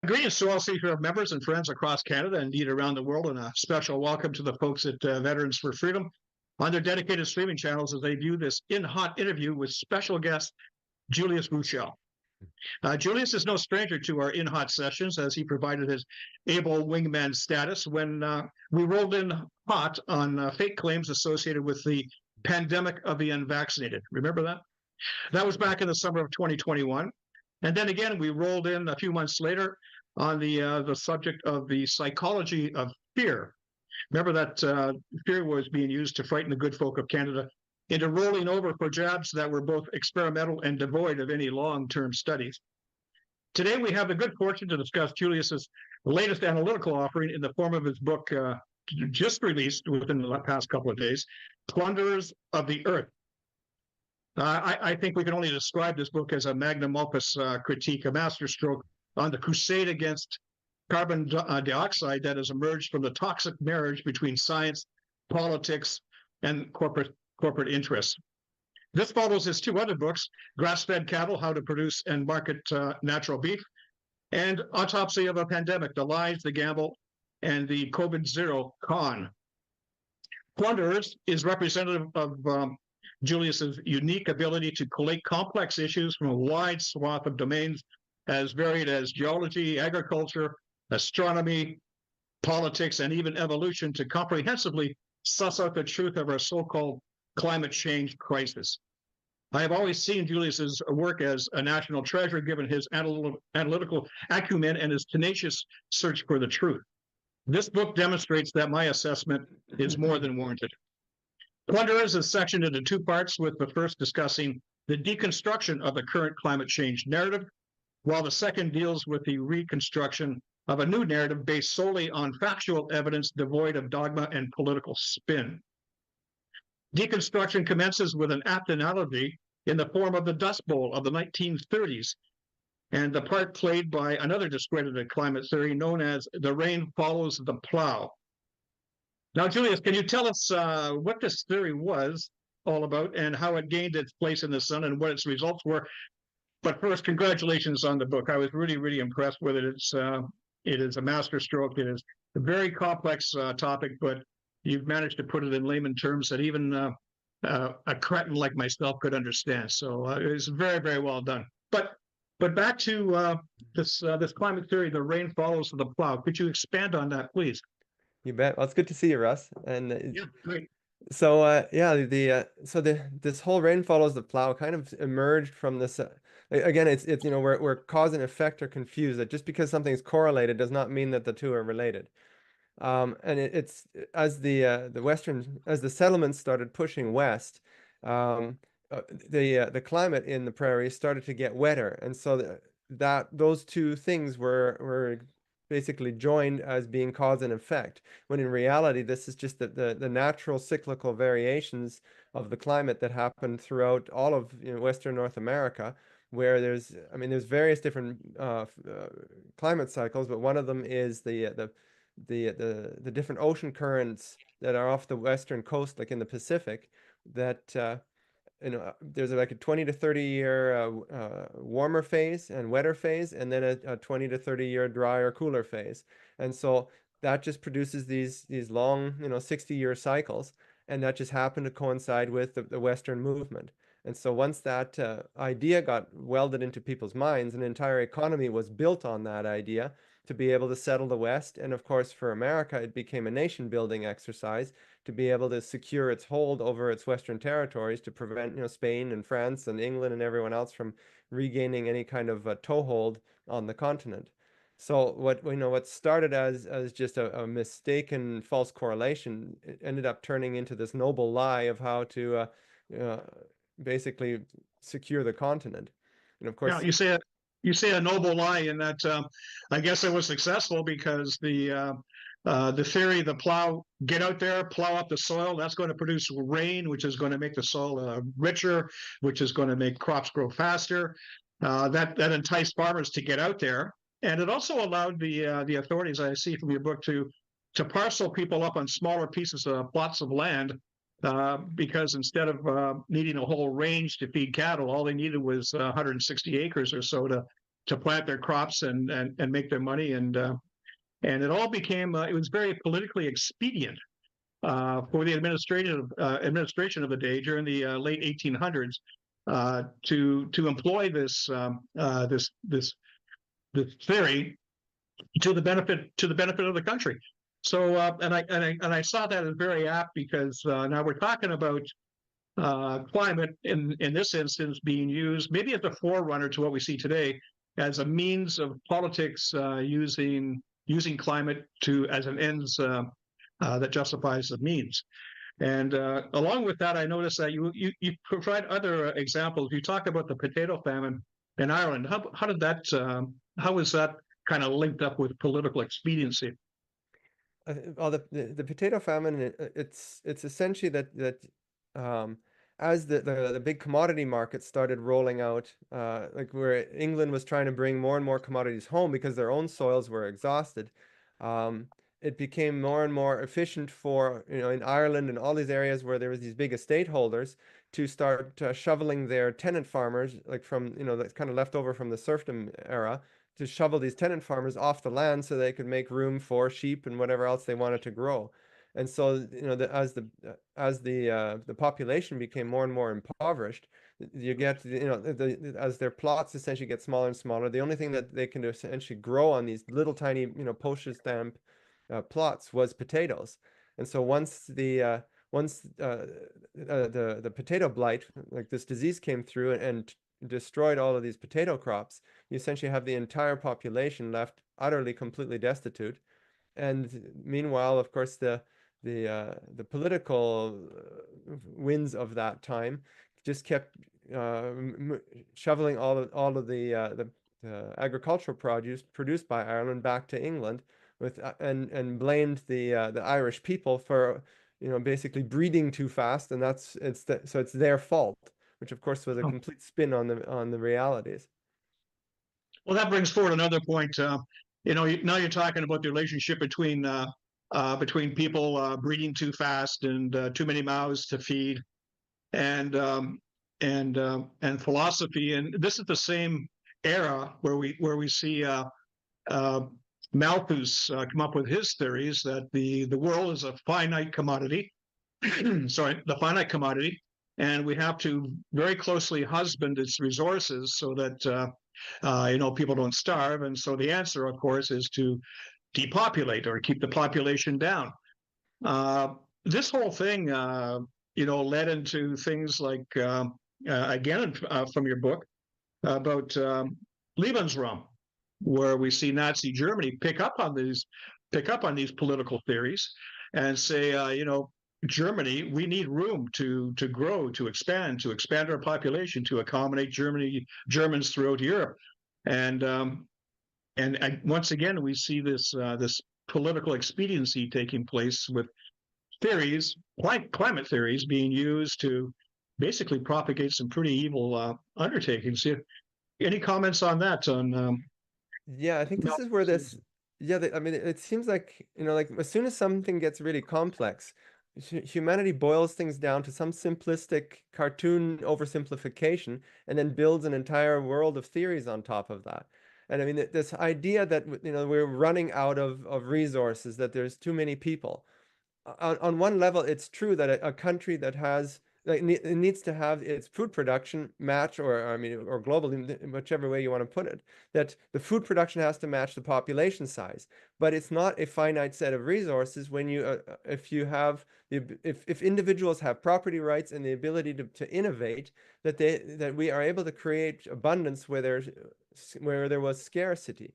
Greetings to all C3RF members and friends across Canada and indeed around the world, and a special welcome to the folks at Veterans for Freedom on their dedicated streaming channels as they view this in-hot interview with special guest Julius Ruechel. Julius is no stranger to our in-hot sessions as he provided his able wingman status when we rolled in hot on fake claims associated with the pandemic of the unvaccinated. Remember that? That was back in the summer of 2021. And then again, we rolled in a few months later on the subject of the psychology of fear. Remember that fear was being used to frighten the good folk of Canada into rolling over for jabs that were both experimental and devoid of any long-term studies. Today, we have the good fortune to discuss Julius's latest analytical offering in the form of his book, just released within the past couple of days, Plunderers of the Earth. I think we can only describe this book as a magnum opus critique, a masterstroke on the crusade against carbon dioxide that has emerged from the toxic marriage between science, politics, and corporate interests. This follows his two other books, Grass-Fed Cattle, How to Produce and Market Natural Beef, and Autopsy of a Pandemic, The Lies, the Gamble, and the COVID-0 Con. Plunderers is representative of Julius's unique ability to collate complex issues from a wide swath of domains as varied as geology, agriculture, astronomy, politics, and even evolution to comprehensively suss out the truth of our so-called climate change crisis. I have always seen Julius's work as a national treasure, given his analytical acumen and his tenacious search for the truth. This book demonstrates that my assessment is more than warranted. Plunderers is sectioned into two parts, with the first discussing the deconstruction of the current climate change narrative, while the second deals with the reconstruction of a new narrative based solely on factual evidence devoid of dogma and political spin. Deconstruction commences with an apt analogy in the form of the Dust Bowl of the 1930s, and the part played by another discredited climate theory known as the rain follows the plow. Now, Julius, can you tell us what this theory was all about and how it gained its place in the sun and what its results were? But first, congratulations on the book. I was really, really impressed with it. It is a masterstroke. It is a very complex topic, but you've managed to put it in layman terms that even a cretin like myself could understand. So it was very, very well done. But back to this climate theory, the rain follows the plow. Could you expand on that, please? You bet. Well, it's good to see you, Russ. And yeah, great. So this whole rain follows the plow kind of emerged from this. Again, it's where cause and effect are confused. That just because something is correlated does not mean that the two are related. And it's as the settlements started pushing west, the climate in the prairies started to get wetter, and so those two things were basically joined as being cause and effect, when in reality this is just the natural cyclical variations of the climate that happen throughout all of Western North America, where there's various different climate cycles, but one of them is the different ocean currents that are off the western coast, like in the Pacific, that there's like a 20 to 30 year warmer phase and wetter phase, and then a 20 to 30 year drier, cooler phase. And so that just produces these long 60-year cycles, and that just happened to coincide with the Western movement. And so once that idea got welded into people's minds, an entire economy was built on that idea to be able to settle the West. And of course, for America, it became a nation-building exercise to be able to secure its hold over its Western territories to prevent Spain and France and England and everyone else from regaining any kind of toehold on the continent. So what started as just a mistaken false correlation, it ended up turning into this noble lie of how to basically secure the continent. And of course, yeah, you say a noble lie in that I guess it was successful because the theory, the plow, get out there, plow up the soil, that's going to produce rain, which is going to make the soil richer, which is going to make crops grow faster. That enticed farmers to get out there. And it also allowed the authorities, I see from your book, to parcel people up on smaller pieces of plots of land, because instead of needing a whole range to feed cattle, all they needed was 160 acres or so plant their crops and make their money, and it all became it was very politically expedient for the administration of the day during the late 1800s to employ this theory to the benefit of the country. So and I saw that as very apt because now we're talking about climate in this instance being used maybe as a forerunner to what we see today as a means of politics using climate to as an ends that justifies the means. And along with that, I noticed that you provide other examples. You talk about the potato famine in Ireland. How did that how was that kind of linked up with political expediency? Well, the potato famine, it's essentially that um, as the big commodity markets started rolling out, like where England was trying to bring more and more commodities home because their own soils were exhausted, um, it became more and more efficient for, in Ireland and all these areas where there was these big estate holders to start shoveling their tenant farmers, like from, that's kind of left over from the serfdom era, to shovel these tenant farmers off the land so they could make room for sheep and whatever else they wanted to grow. And so, as the population became more and more impoverished, you get, as their plots essentially get smaller and smaller, the only thing that they can essentially grow on these little tiny, postage stamp plots was potatoes. And so once the potato blight, like this disease, came through and destroyed all of these potato crops, you essentially have the entire population left utterly, completely destitute. And meanwhile, of course, the political winds of that time just kept shoveling all of the agricultural produce produced by Ireland back to England, and blamed the Irish people for basically breeding too fast, and so it's their fault, which of course was a complete spin on the realities. Well, that brings forward another point. Now you're talking about the relationship between people breeding too fast and too many mouths to feed, and and philosophy. And this is the same era where we see Malthus come up with his theories that the world is a finite commodity. Sorry, the finite commodity, and we have to very closely husband its resources so that people don't starve. And so the answer, of course, is to depopulate or keep the population down. Uh, this whole thing, led into things like, again, from your book about Lebensraum, where we see Nazi Germany pick up on these political theories and say, Germany, we need room to grow, to expand our population, to accommodate Germans throughout Europe, and once again we see this political expediency taking place with theories, climate theories, being used to basically propagate some pretty evil undertakings. Any comments on that? Yeah, I think this is where this, yeah, I mean, it seems like, like as soon as something gets really complex, humanity boils things down to some simplistic cartoon oversimplification and then builds an entire world of theories on top of that. And I mean, this idea that, we're running out of resources, that there's too many people. On one level, it's true that a country that has, like, it needs to have its food production match, or I mean, or globally, whichever way you want to put it, that the food production has to match the population size. But it's not a finite set of resources when if individuals have property rights and the ability to innovate, that we are able to create abundance where there was scarcity.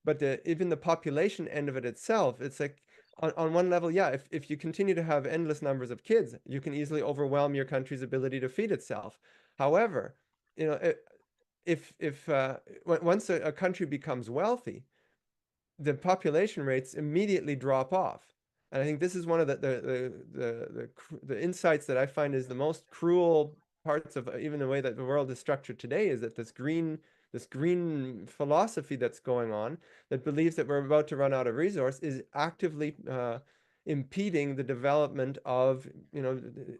But even the population end of it itself, it's like, on one level, yeah, if you continue to have endless numbers of kids, you can easily overwhelm your country's ability to feed itself. However, once a country becomes wealthy, the population rates immediately drop off. And I think this is one of the insights that I find is the most cruel parts of even the way that the world is structured today, is that this green philosophy that's going on, that believes that we're about to run out of resource, is actively impeding the development of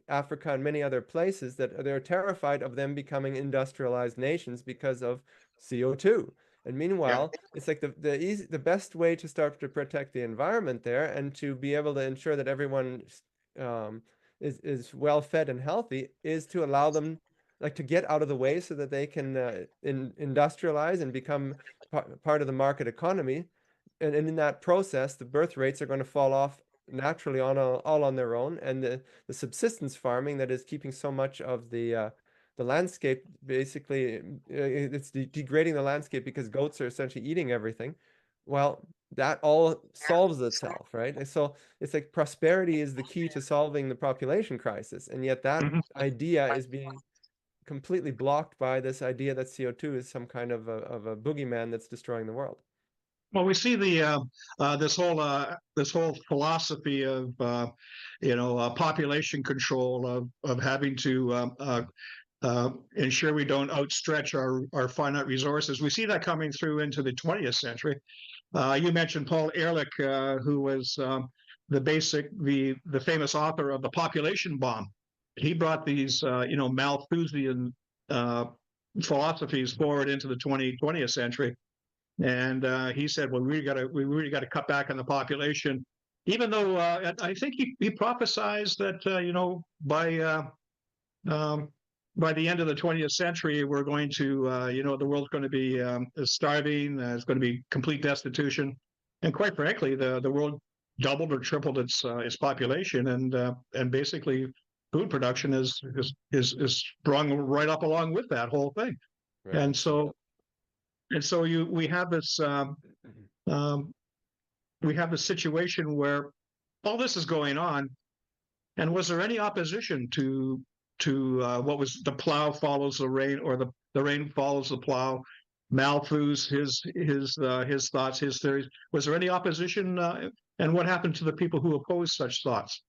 Africa and many other places, that they're terrified of them becoming industrialized nations because of CO2. And Yeah. meanwhile, it's like the best way to start to protect the environment there and to be able to ensure that everyone um, is well fed and healthy is to allow them like to get out of the way so that they can industrialize and become part of the market economy. And in that process, the birth rates are going to fall off naturally all on their own. And the subsistence farming that is keeping so much of the landscape basically it's degrading the landscape because goats are essentially eating everything. Well, that all solves itself, right? And so it's like prosperity is the key to solving the population crisis, and yet that Mhm. idea is being completely blocked by this idea that CO2 is some kind of a boogeyman that's destroying the world. Well, we see the this whole philosophy of population control of having to ensure we don't outstretch our finite resources. We see that coming through into the 20th century. You mentioned Paul Ehrlich, who was the famous author of the population bomb. He brought these Malthusian uh, philosophies forward into the 20th century, and he said, "Well, we really got to cut back on the population." Even though I think he prophesized that um, by the end of the 20th century, we're going to, the world's going to be starving. It's going to be complete destitution, and quite frankly, the world doubled or tripled its population, and basically food production is sprung right up along with that whole thing. Right. And so we have this um, we have this situation where all this is going on. And was there any opposition to what was the plow follows the rain, or the rain follows the plow? Malthus, his thoughts, his theories. Was there any opposition? And what happened to the people who opposed such thoughts?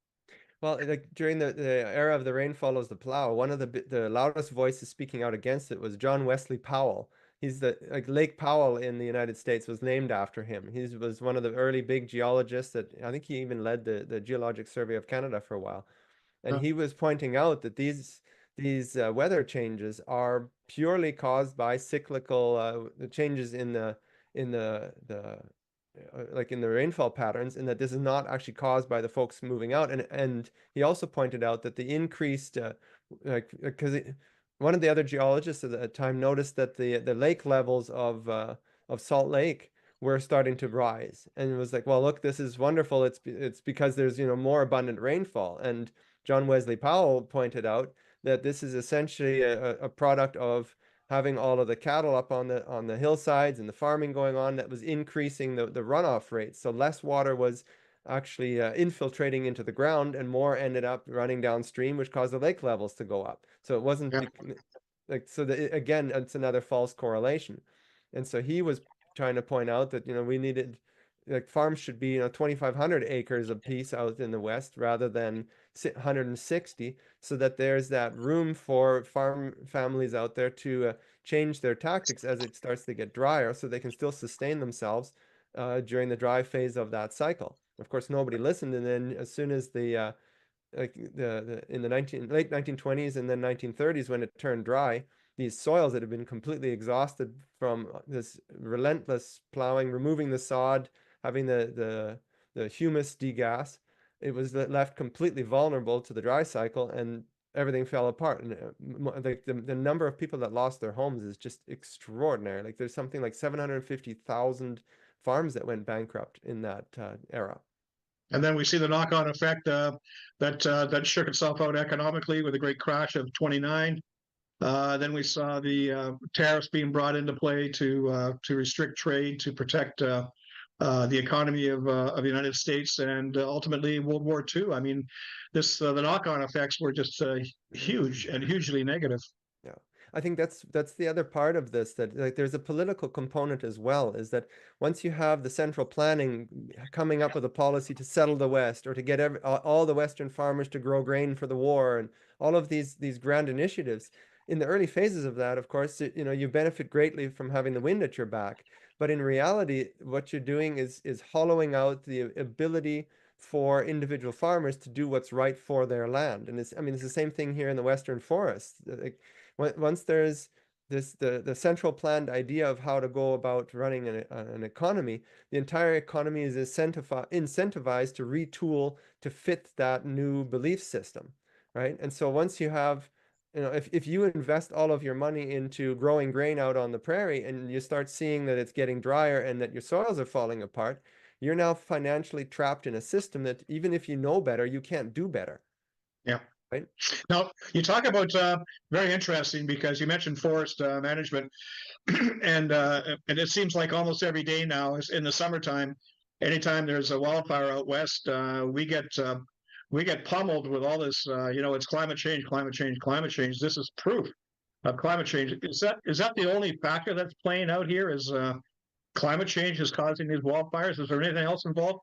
Well, like during the era of the rain follows the plow, one of the loudest voices speaking out against it was John Wesley Powell. He's the like Lake Powell in the United States was named after him. He was one of the early big geologists that I think he even led the Geologic Survey of Canada for a while. And Uh, he was pointing out that these weather changes are purely caused by cyclical changes in the like in the rainfall patterns, and that this is not actually caused by the folks moving out. And he also pointed out that the increased like because one of the other geologists at the time noticed that the lake levels of Salt Lake were starting to rise, and it was like, well, look, this is wonderful. It's because there's more abundant rainfall. And John Wesley Powell pointed out that this is essentially a product of having all of the cattle up on the hillsides and the farming going on that was increasing the runoff rates. So less water was actually infiltrating into the ground, and more ended up running downstream, which caused the lake levels to go up. So it wasn't yeah. like so again, it's another false correlation. And so he was trying to point out that we needed like farms should be 2,500 acres a piece out in the West rather than 160, so that there's that room for farm families out there to change their tactics as it starts to get drier, so they can still sustain themselves during the dry phase of that cycle. Of course, nobody listened, and then as soon as like in the late 1920s and then 1930s, when it turned dry, these soils that had been completely exhausted from this relentless plowing, removing the sod, having the humus degas, it was left completely vulnerable to the dry cycle, and everything fell apart. And like the number of people that lost their homes is just extraordinary. Like there's something like 750,000 farms that went bankrupt in that era. And then we see the knock-on effect that shook itself out economically with the great crash of '29. Then we saw the tariffs being brought into play to restrict trade, to protect the economy of the United States, and ultimately World War II. I mean, the knock-on effects were just huge and hugely negative. Yeah. I think that's the other part of this, that like there's a political component as well, is that once you have the central planning coming up with a policy to settle the West, or to get all the Western farmers to grow grain for the war, and all of these grand initiatives, in the early phases of that, of course, you benefit greatly from having the wind at your back. But in reality, what you're doing is hollowing out the ability for individual farmers to do what's right for their land. And I mean, it's the same thing here in the Western forest. Like once there's the central planned idea of how to go about running an economy, the entire economy is incentivized to retool to fit that new belief system, right? And so once you have, if you invest all of your money into growing grain out on the prairie and you start seeing that it's getting drier and that your soils are falling apart, you're now financially trapped in a system that even if you know better, you can't do better, Yeah. right? Now, you talk about very interesting because you mentioned forest management, and it seems like almost every day now is in the summertime. Anytime there's a wildfire out west, we get pummeled with all this. It's climate change, climate change, climate change. This is proof of climate change. Is that the only factor that's playing out here? Is climate change is causing these wildfires? Is there anything else involved?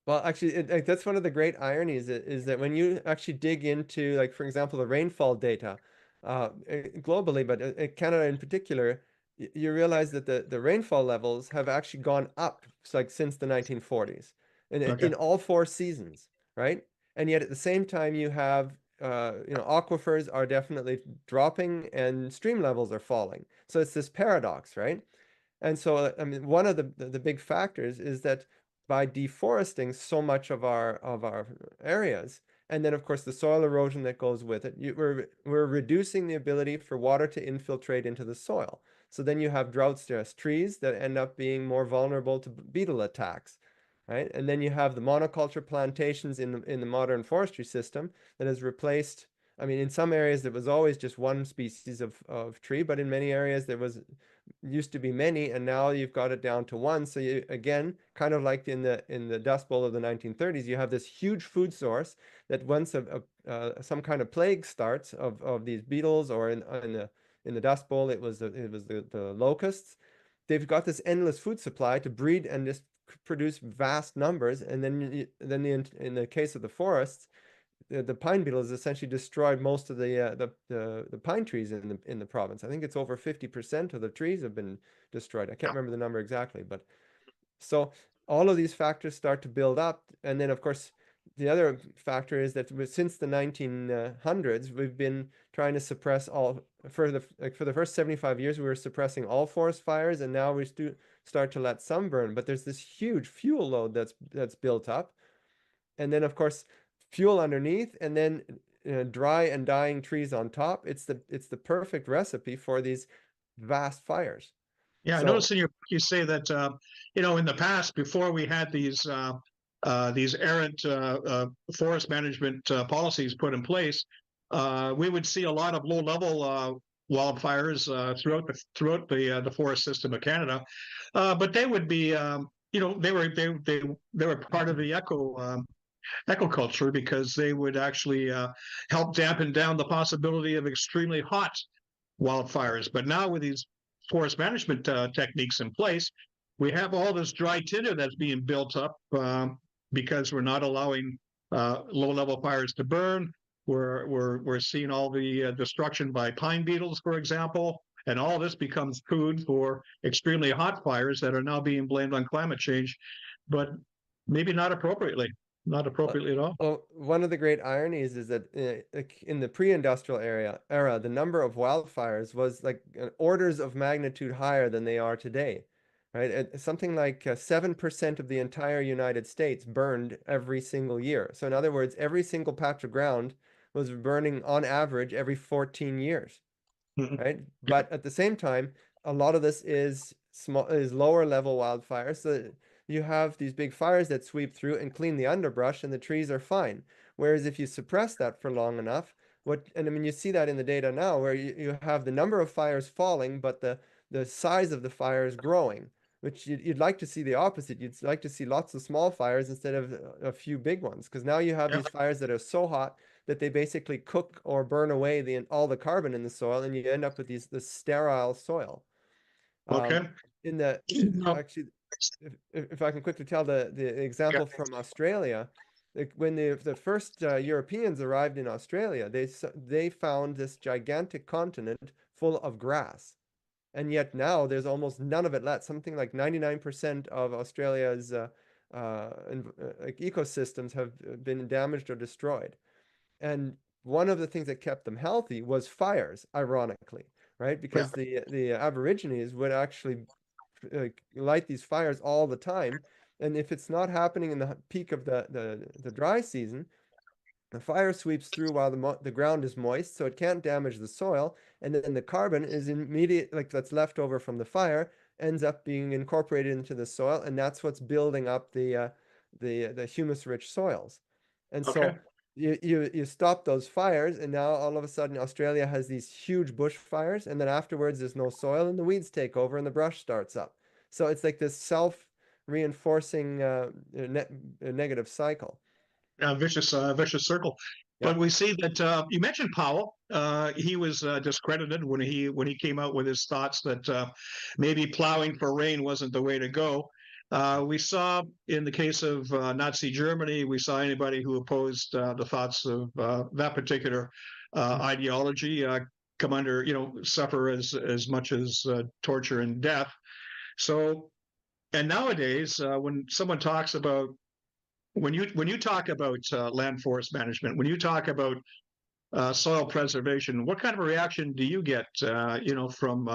Well, actually, that's one of the great ironies is that when you actually dig into, like, for example, the rainfall data globally, but Canada in particular, you realize that the rainfall levels have actually gone up, like since the 1940s, Okay. in all four seasons, right? And yet at the same time, you have, aquifers are definitely dropping and stream levels are falling. So it's this paradox, right? And so, I mean, one of the big factors is that by deforesting so much of our areas, and then of course the soil erosion that goes with it, we're reducing the ability for water to infiltrate into the soil. So then you have drought stress trees that end up being more vulnerable to beetle attacks, right? And then you have the monoculture plantations in the modern forestry system that has replaced. I mean, in some areas there was always just one species of tree, but in many areas there was used to be many, and now you've got it down to one. So you again, kind of like in the Dust Bowl of the 1930s, you have this huge food source that once some kind of plague starts of these beetles, or in the Dust Bowl it was the locusts. They've got this endless food supply to breed and just produce vast numbers, and then in the case of the forests, the pine beetle has essentially destroyed most of the pine trees in the province. I think it's over 50% of the trees have been destroyed. I can't remember the number exactly, but so all of these factors start to build up, and then of course the other factor is that since the 1900s we've been trying to suppress all for the first 75 years we were suppressing all forest fires, and now we start to let some burn, but there's this huge fuel load that's built up, and then of course fuel underneath, and then dry and dying trees on top. It's the perfect recipe for these vast fires. Yeah, I So noticed in your book you say that in the past, before we had these errant forest management policies put in place, we would see a lot of low-level wildfires throughout the forest system of Canada, but they would be they were part of the ecoculture because they would actually help dampen down the possibility of extremely hot wildfires. But now with these forest management techniques in place, we have all this dry tinder that's being built up because we're not allowing low-level fires to burn. We're seeing all the destruction by pine beetles, for example, and all this becomes food for extremely hot fires that are now being blamed on climate change, but maybe not Uh, appropriately at all. well, one of the great ironies is that like in the pre-industrial era, the number of wildfires was like orders of magnitude higher than they are today, right? Something like 7% of the entire United States burned every single year. So in other words, every single patch of ground was burning on average every 14 years, Mhm. right? But at the same time, a lot of this is lower level wildfires. So you have these big fires that sweep through and clean the underbrush, and the trees are fine. Whereas if you suppress that for long enough, and I mean you see that in the data now, where you have the number of fires falling, but the size of the fires growing, which you'd like to see the opposite. You'd like to see lots of small fires instead of a few big ones, because now you have Yeah. these fires that are so hot that they basically cook or burn away all the carbon in the soil, and you end up with this sterile soil. Um, Okay. in the No. actually, if I can quickly tell the example from Australia, like when the first Europeans arrived in Australia, they found this gigantic continent full of grass, and yet now there's almost none of it left. Something like 99% of Australia's like ecosystems have been damaged or destroyed. And one of the things that kept them healthy was fires, ironically, right? Yeah. Because the Aborigines would actually light these fires all the time, and if it's not happening in the peak of the dry season, the fire sweeps through while the ground is moist, so it can't damage the soil, and then the carbon is immediate, like that's left over from the fire, ends up being incorporated into the soil, and that's what's building up the humus-rich soils. And Okay. so you stop those fires, and now all of a sudden Australia has these huge bushfires, and then afterwards there's no soil, and the weeds take over, and the brush starts up. So it's like this self-reinforcing negative cycle. Vicious circle. But Yep. we see that you mentioned Powell. He was discredited when he came out with his thoughts that maybe plowing for rain wasn't the way to go. We saw in the case of Nazi Germany, we saw anybody who opposed the thoughts of that particular ideology come under, suffer as much as torture and death. So, and nowadays, when someone talks about when you talk about land forest management, when you talk about soil preservation, what kind of a reaction do you get, from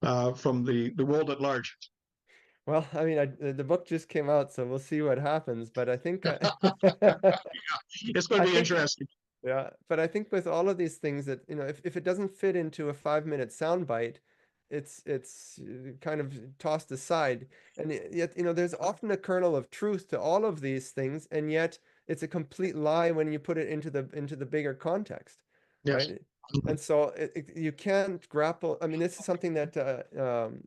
the world at large? Well, I mean, the book just came out, so we'll see what happens. But I think, It's going I to be think, interesting. yeah. But I think with all of these things that, if it doesn't fit into a 5-minute soundbite, it's kind of tossed aside. And yet, there's often a kernel of truth to all of these things, and yet it's a complete lie when you put it into the bigger context, Yes. right? And so you can't grapple. I mean, this is something that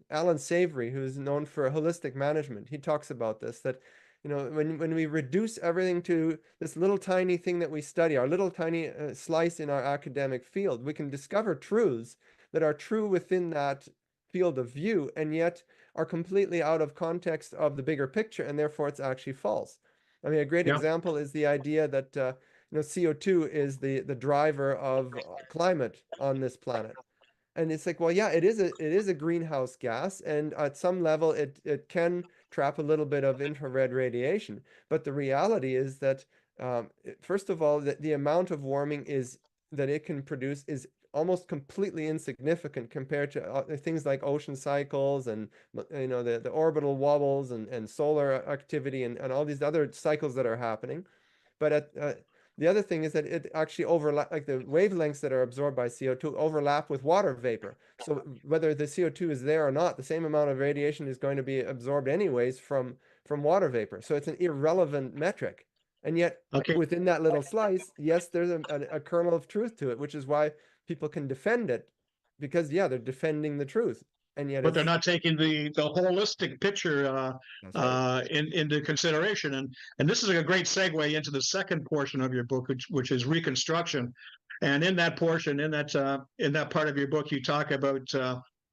Alan Savory, who's known for holistic management, he talks about this, that when we reduce everything to this little tiny thing that we study, our little tiny slice in our academic field, we can discover truths that are true within that field of view, and yet are completely out of context of the bigger picture, and therefore it's actually false. I mean, a great Yeah. example is the idea that CO2 is the driver of climate on this planet. And it's like, well, yeah, it is a greenhouse gas, and at some level it can trap a little bit of infrared radiation. But the reality is that first of all, the amount of warming is that it can produce is almost completely insignificant compared to things like ocean cycles and the orbital wobbles and solar activity and all these other cycles that are happening. But the other thing is that it actually overlap, like the wavelengths that are absorbed by CO2 overlap with water vapor. So whether the CO2 is there or not, the same amount of radiation is going to be absorbed anyways from water vapor. So it's an irrelevant metric. And yet Okay. within that little slice, yes, there's a kernel of truth to it, which is why people can defend it, because yeah, they're defending the truth. And yet But they're it's not taking the holistic picture that's right. into consideration. And this is a great segue into the second portion of your book, which is reconstruction. And in that portion, in that part of your book, you talk about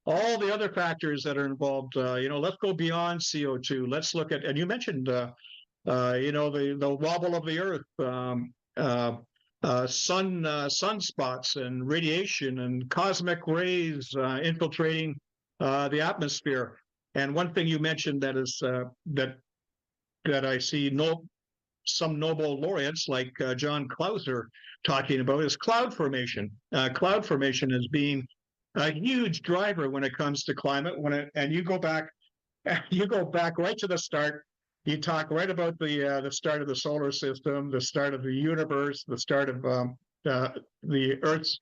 all the other factors that are involved. Let's go beyond CO2. Let's look at, and you mentioned, the wobble of the Earth, sunspots and radiation and cosmic rays infiltrating the atmosphere. And one thing you mentioned that is that I see some Nobel laureates like John Clauser talking about is cloud formation. Cloud formation as being a huge driver when it comes to climate. And you go back, right to the start. You talk right about the start of the solar system, the start of the universe, the start of the Earth's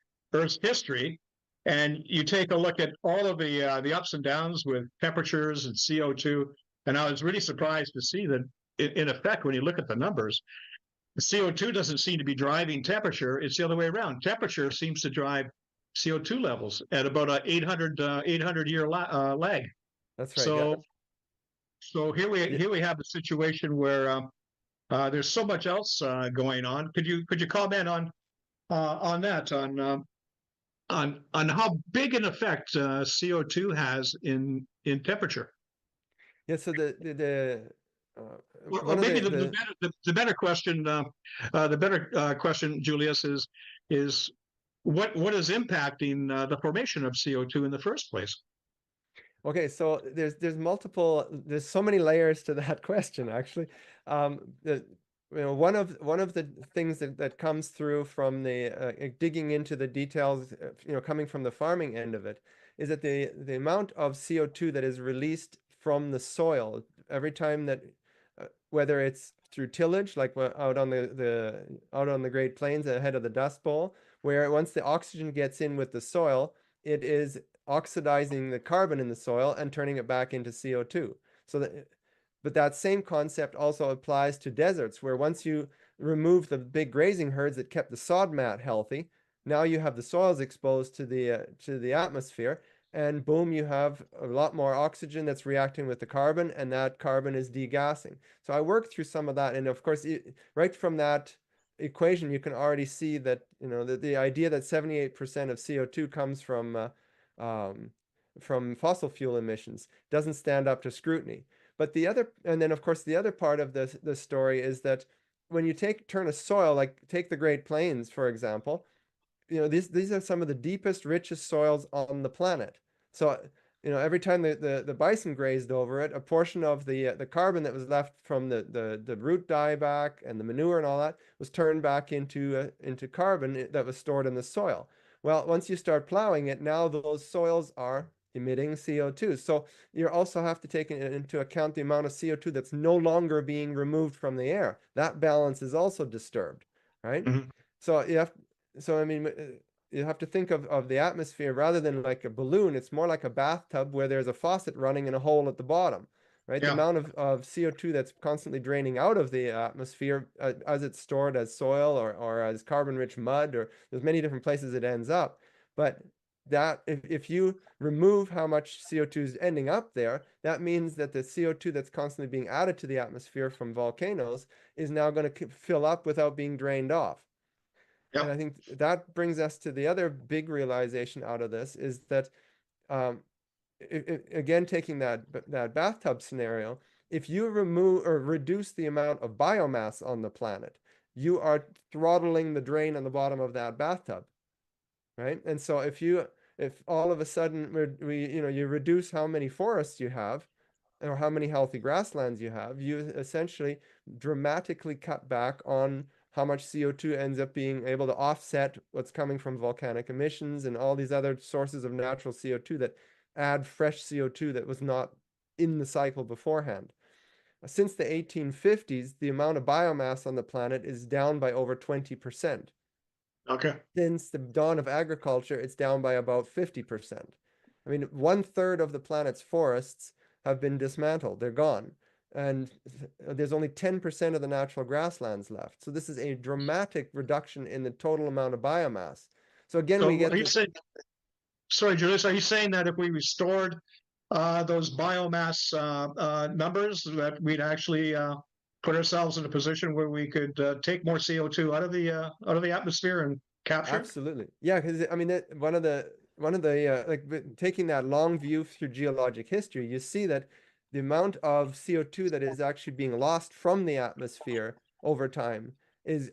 history, and you take a look at all of the ups and downs with temperatures and CO2. And I was really surprised to see that, in effect, when you look at the numbers, the CO2 doesn't seem to be driving temperature. It's the other way around. Temperature seems to drive CO2 levels at about a 800 year lag. That's right. Yeah. So here we have a situation where there's so much else going on. Could you comment on that, on how big an effect CO2 has in temperature? Yeah. So Or one of maybe the the better question, Julius, is what is impacting the formation of CO2 in the first place? Okay, so there's so many layers to that question actually. The one of the things that comes through from the digging into the details, coming from the farming end of it, is that the amount of CO2 that is released from the soil every time that, whether it's through tillage, like out on the Great Plains ahead of the Dust Bowl, where once the oxygen gets in with the soil, it is oxidizing the carbon in the soil and turning it back into CO2. But that same concept also applies to deserts, where once you remove the big grazing herds that kept the sod mat healthy, now you have the soils exposed to the atmosphere, and boom, you have a lot more oxygen that's reacting with the carbon, and that carbon is degassing. So I worked through some of that, and of course, right from that equation, you can already see that the idea that 78% of CO2 comes from fossil fuel emissions doesn't stand up to scrutiny. But and then of course the other part of the story is that when you turn a soil, like take the Great Plains, for example, these are some of the deepest, richest soils on the planet. So, every time the bison grazed over it, a portion of the carbon that was left from the root dieback and the manure and all that was turned back into carbon that was stored in the soil. Well, once you start plowing it, now those soils are emitting CO2. So you also have to take into account the amount of CO2 that's no longer being removed from the air. That balance is also disturbed, right? Mhm. So I mean, you have to think of the atmosphere rather than like a balloon. It's more like a bathtub where there's a faucet running in a hole at the bottom, right? The Yeah. amount of CO2 that's constantly draining out of the atmosphere as it's stored as soil or as carbon-rich mud, or there's many different places it ends up. But that if you remove how much CO2 is ending up there, that means that the CO2 that's constantly being added to the atmosphere from volcanoes is now going to fill up without being drained off. And Yeah. I think that brings us to the other big realization out of this is that, um, again, taking that bathtub scenario, if you remove or reduce the amount of biomass on the planet, you are throttling the drain on the bottom of that bathtub, right? And so if all of a sudden you reduce how many forests you have, or how many healthy grasslands you have, you essentially dramatically cut back on how much CO2 ends up being able to offset what's coming from volcanic emissions and all these other sources of natural CO2 that add fresh CO2 that was not in the cycle beforehand. Since the 1850s, the amount of biomass on the planet is down by over 20%. Okay. Since the dawn of agriculture, it's down by about 50%. I mean, 1/3 of the planet's forests have been dismantled. They're gone. And there's only 10% of the natural grasslands left. So this is a dramatic reduction in the total amount of biomass. So again, we So get are you this. saying, sorry, Julius, are you saying that if we restored those biomass numbers, that we'd actually put ourselves in a position where we could take more CO2 out of the atmosphere and capture it? Absolutely. Yeah, because I mean, one of the taking that long view through geologic history, you see that the amount of CO2 that is actually being lost from the atmosphere over time is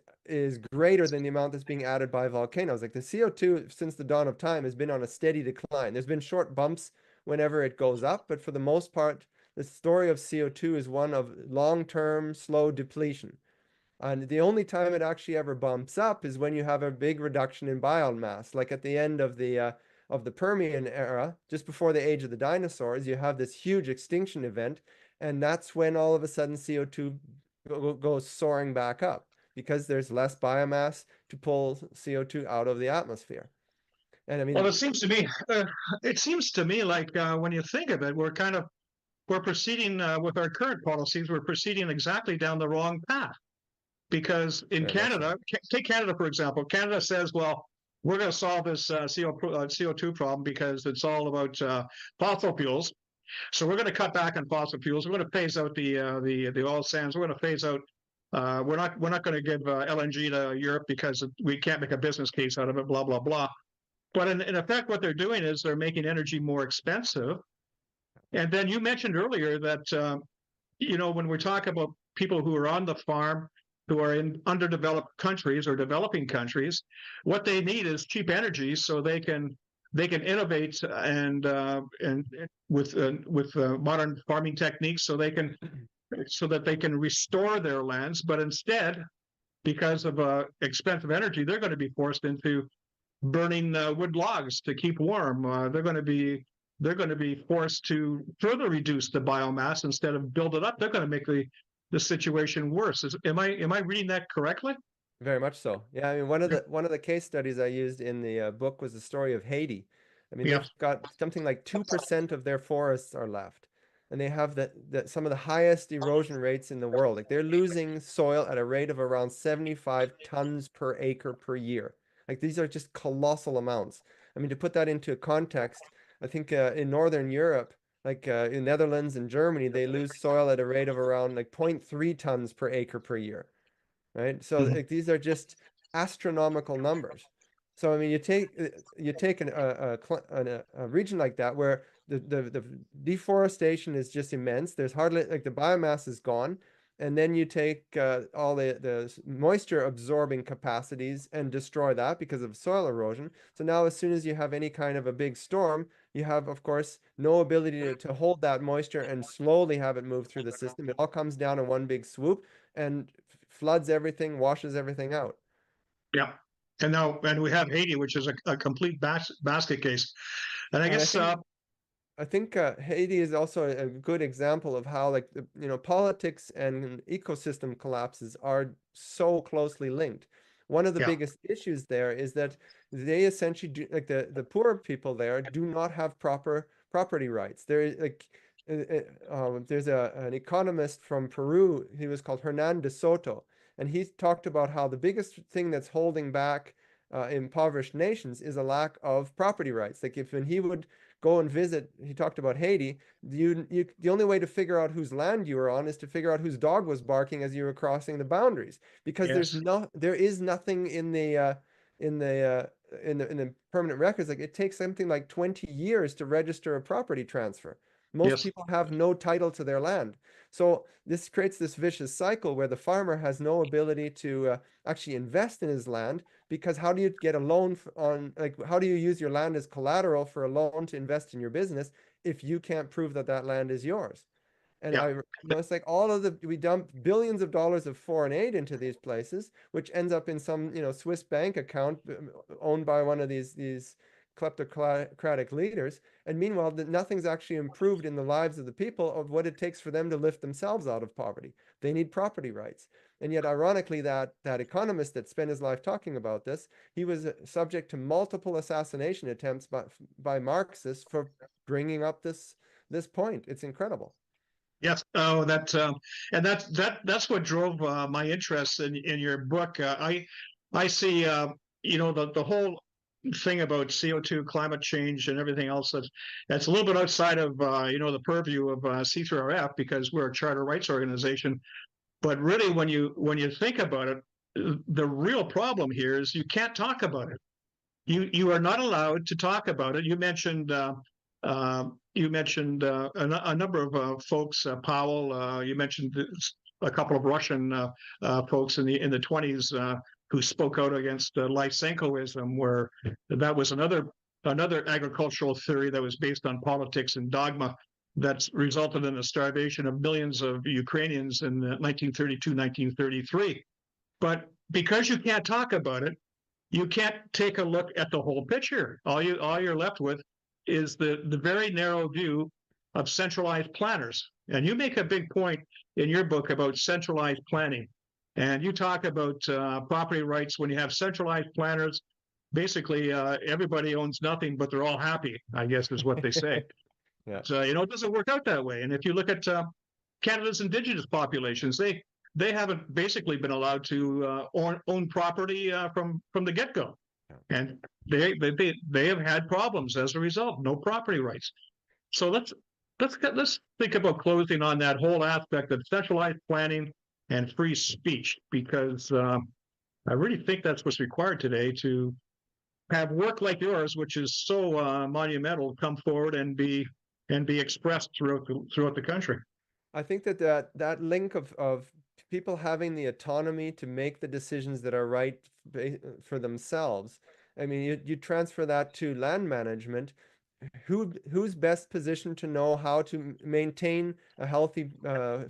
greater than the amount that's being added by volcanoes. Like the CO2 since the dawn of time has been on a steady decline. There's been short bumps whenever it goes up, but for the most part, the story of CO2 is one of long-term slow depletion. And the only time it actually ever bumps up is when you have a big reduction in biomass, like at the end of the Permian era, just before the age of the dinosaurs. You have this huge extinction event, and that's when all of a sudden CO2 goes soaring back up because there's less biomass to pull CO2 out of the atmosphere. And I Well, mean, it seems to me like when you think of it, we're proceeding with our current policies. We're proceeding exactly down the wrong path. Because in very much so. Canada, take Canada for example. Canada says, "Well, we're going to solve this CO2 problem because it's all about fossil fuels. So we're going to cut back on fossil fuels. We're going to phase out the oil sands. We're going to phase out. We're not going to give LNG to Europe because we can't make a business case out of it. Blah blah blah." But in effect, what they're doing is they're making energy more expensive. And then you mentioned earlier that when we talk about people who are on the farm, who are in underdeveloped countries or developing countries, what they need is cheap energy so they can innovate and with modern farming techniques, so they can so that they can restore their lands. But instead, because of expensive energy, they're going to be forced into burning wood logs to keep warm. They're going to be forced to further reduce the biomass instead of build it up. They're going to make the situation worse. Am I reading that correctly? Very much so. Yeah, I mean, one of the case studies I used in the book was the story of Haiti. I mean, Yeah. they've got something like 2% of their forests are left, and they have some of the highest erosion rates in the world. Like they're losing soil at a rate of around 75 tons per acre per year. Like these are just colossal amounts. I mean, to put that into context, I think in Northern Europe, like in Netherlands and Germany, they lose soil at a rate of around like 0.3 tons per acre per year, right? So Mhm. like, these are just astronomical numbers. So I mean, you take a region like that where the deforestation is just immense. There's hardly like the biomass is gone, and then you take all the moisture absorbing capacities and destroy that because of soil erosion. So now, as soon as you have any kind of a big storm, you have, of course, no ability to hold that moisture and slowly have it move through the system. It all comes down in one big swoop and floods everything, washes everything out. Yeah. And we have Haiti, which is a complete basket case. And I And guess I think Haiti is also a good example of how like politics and ecosystem collapses are so closely linked. One of the yeah, biggest issues there is that they essentially do, like the poor people there do not have proper property rights. There's an economist from Peru. He was called Hernan de Soto, and he talked about how the biggest thing that's holding back impoverished nations is a lack of property rights. Like if when he would go and visit, he talked about Haiti. The only way to figure out whose land you were on is to figure out whose dog was barking as you were crossing the boundaries, because yes, there is nothing in the in the permanent records. Like it takes something like 20 years to register a property transfer. Most yes, people have no title to their land. So this creates this vicious cycle where the farmer has no ability to actually invest in his land, because how do you get a loan on, like, how do you use your land as collateral for a loan to invest in your business if you can't prove that that land is yours? And yeah, it's like all of we dump billions of dollars of foreign aid into these places, which ends up in some, Swiss bank account owned by one of these kleptocratic leaders. And meanwhile, nothing's actually improved in the lives of the people of what it takes for them to lift themselves out of poverty. They need property rights. And yet, ironically, that economist that spent his life talking about this, he was subject to multiple assassination attempts by Marxists for bringing up this point. It's incredible. yes. Oh, and that's what drove my interest in your book. I see, the whole thing about CO2, climate change, and everything else that's a little bit outside of the purview of C3RF because we're a charter rights organization. But really, when you think about it, the real problem here is you can't talk about it. You are not allowed to talk about it. You mentioned a number of folks, Powell. You mentioned a couple of Russian folks in the 20s who spoke out against Lysenkoism, where that was another agricultural theory that was based on politics and dogma that's resulted in the starvation of millions of Ukrainians in 1932, 1933. But because you can't talk about it, you can't take a look at the whole picture. All you're left with is the very narrow view of centralized planners. And you make a big point in your book about centralized planning. And you talk about property rights when you have centralized planners. Basically, everybody owns nothing, but they're all happy, I guess is what they say. Yeah. So, it doesn't work out that way. And if you look at Canada's indigenous populations, they haven't basically been allowed to own property from the get go, Yeah. and they have had problems as a result. No property rights. So let's think about closing on that whole aspect of centralized planning and free speech, because I really think that's what's required today to have work like yours, which is so monumental, come forward and be expressed throughout the country. I think that link of people having the autonomy to make the decisions that are right for themselves. I mean, you transfer that to land management. who's best positioned to know how to maintain a healthy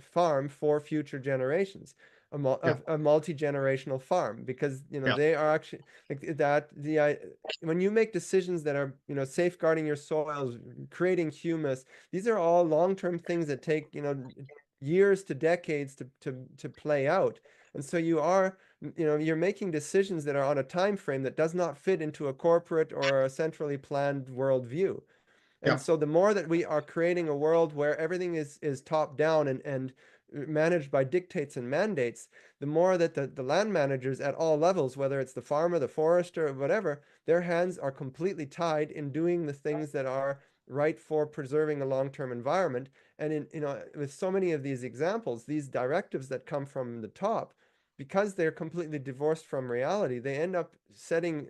farm for future generations, Yeah. a multi-generational farm, because Yeah. they are actually like that. When you make decisions that are safeguarding your soils, creating humus, these are all long-term things that take years to decades to play out. And so you're making decisions that are on a time frame that does not fit into a corporate or a centrally planned worldview. And Yeah. so the more that we are creating a world where everything is top down and managed by dictates and mandates, the more that the land managers at all levels, whether it's the farmer, the forester, or whatever, their hands are completely tied in doing the things that are right for preserving a long-term environment. And with so many of these examples, these directives that come from the top, because they're completely divorced from reality, they end up setting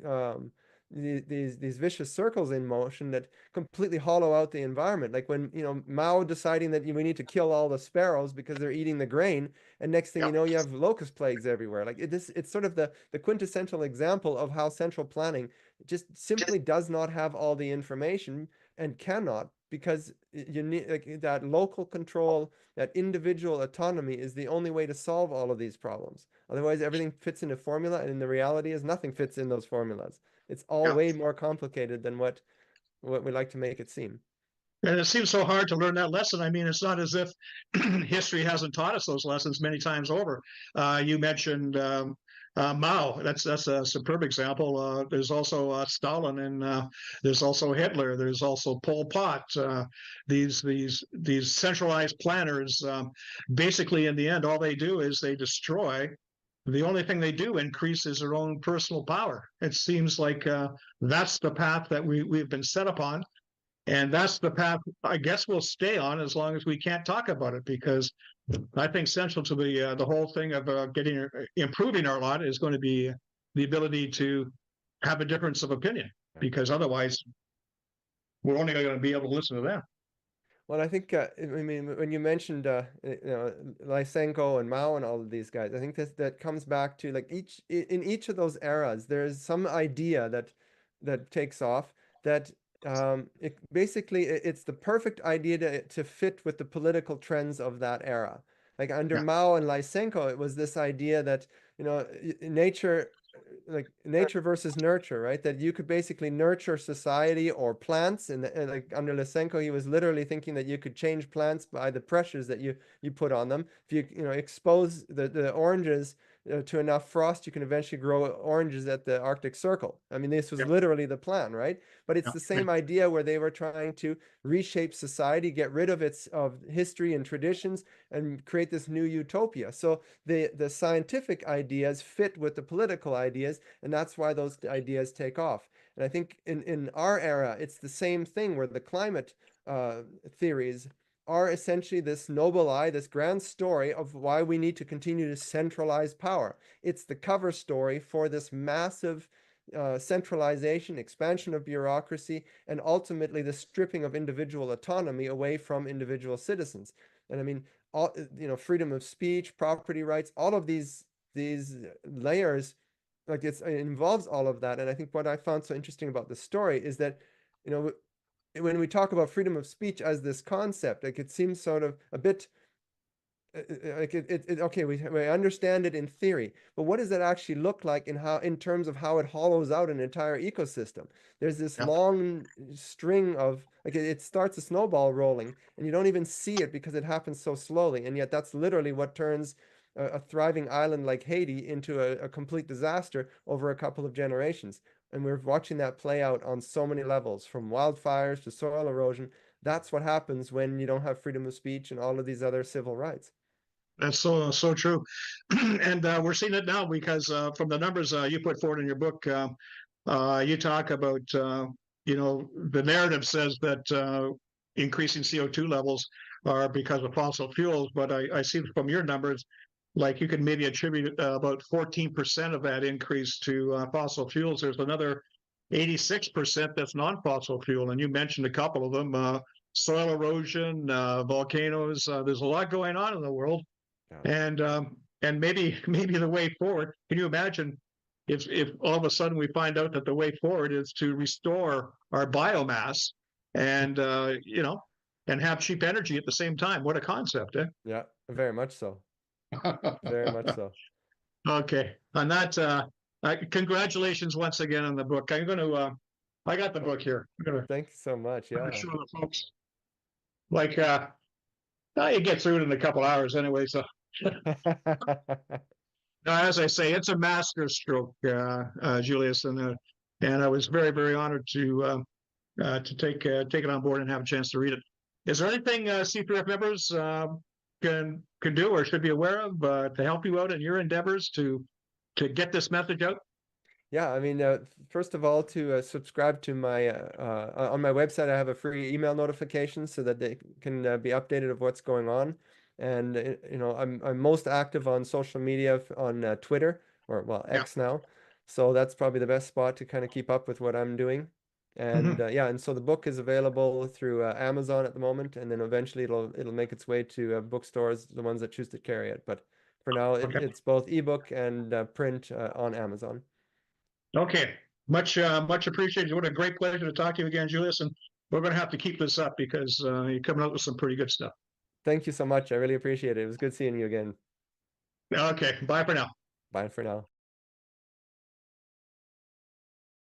these vicious circles in motion that completely hollow out the environment. Like when, Mao deciding that we need to kill all the sparrows because they're eating the grain, and next thing Yeah. you know, you have locust plagues everywhere. Like it's sort of the quintessential example of how central planning just simply does not have all the information and cannot, because you need like that local control, that individual autonomy is the only way to solve all of these problems. Otherwise, everything fits in a formula, and the reality is nothing fits in those formulas. It's all Yeah. way more complicated than what we like to make it seem. And it seems so hard to learn that lesson. I mean, it's not as if history hasn't taught us those lessons many times over. You mentioned Mao. That's a superb example. There's also Stalin, and there's also Hitler. There's also Pol Pot. These centralized planners. Basically, in the end, all they do is they destroy. The only thing they do increases their own personal power. It seems like that's the path that we've been set upon, and that's the path I guess we'll stay on as long as we can't talk about it, because I think central to the whole thing of improving our lot is going to be the ability to have a difference of opinion, because otherwise we're only going to be able to listen to them. Well, I think I mean when you mentioned Lysenko and Mao and all of these guys, I think that comes back to like in each of those eras, there's some idea that takes off that it basically it's the perfect idea to fit with the political trends of that era. Like under Yeah. Mao and Lysenko, it was this idea that nature, like nature versus nurture, right? That you could basically nurture society or plants, and like under Lysenko, he was literally thinking that you could change plants by the pressures that you put on them. If you expose the oranges to enough frost, you can eventually grow oranges at the Arctic Circle. I mean, this was Yeah. literally the plan, right? But it's Yeah. the same idea where they were trying to reshape society, get rid of its of history and traditions, and create this new utopia. So the scientific ideas fit with the political ideas, and that's why those ideas take off. And I think in our era, it's the same thing where the climate theories are essentially this noble eye, this grand story of why we need to continue to centralize power. It's the cover story for this massive centralization, expansion of bureaucracy, and ultimately the stripping of individual autonomy away from individual citizens. And I mean, all freedom of speech, property rights, all of these layers, like it involves all of that. And I think what I found so interesting about the story is that, you know, when we talk about freedom of speech as this concept, like it seems sort of a bit like okay, we understand it in theory, but what does that actually look like in terms of how it hollows out an entire ecosystem? There's this Yeah. long string of like it starts a snowball rolling, and you don't even see it because it happens so slowly, and yet that's literally what turns a thriving island like Haiti into a complete disaster over a couple of generations. And we're watching that play out on so many levels, from wildfires to soil erosion. That's what happens when you don't have freedom of speech and all of these other civil rights. That's so true, and we're seeing it now because from the numbers you put forward in your book, you talk about the narrative says that increasing CO2 levels are because of fossil fuels, but I see from your numbers like you can maybe attribute about 14% of that increase to fossil fuels. There's another 86% that's non-fossil fuel, and you mentioned a couple of them. Soil erosion, volcanoes. There's a lot going on in the world, Yeah. and maybe the way forward. Can you imagine if all of a sudden we find out that the way forward is to restore our biomass, and and have cheap energy at the same time. What a concept, eh? Yeah, very much so. Very much so. Okay. On that, congratulations once again on the book. I'm going to, I got the Oh, book here. I'm thank you so much. going to Yeah. show the folks. Like, you get through it in a couple hours anyway. So, as I say, it's a master stroke, Julius, and I was very, very honored to take it on board and have a chance to read it. Is there anything C3F members can do or should be aware of to help you out in your endeavors to get this message out? Yeah, I mean, first of all, to subscribe to my on my website, I have a free email notification so that they can be updated of what's going on. And I'm most active on social media on Twitter, or well, Yeah. X now. So that's probably the best spot to kind of keep up with what I'm doing. And Mhm. yeah, and so the book is available through Amazon at the moment, and then eventually it'll make its way to bookstores, the ones that choose to carry it. But for now, Okay. it's both ebook and print on Amazon. Okay. Much appreciated. What a great pleasure to talk to you again, Julius. And we're going to have to keep this up because you're coming out with some pretty good stuff. Thank you so much. I really appreciate it. It was good seeing you again. Okay. Bye for now. Bye for now.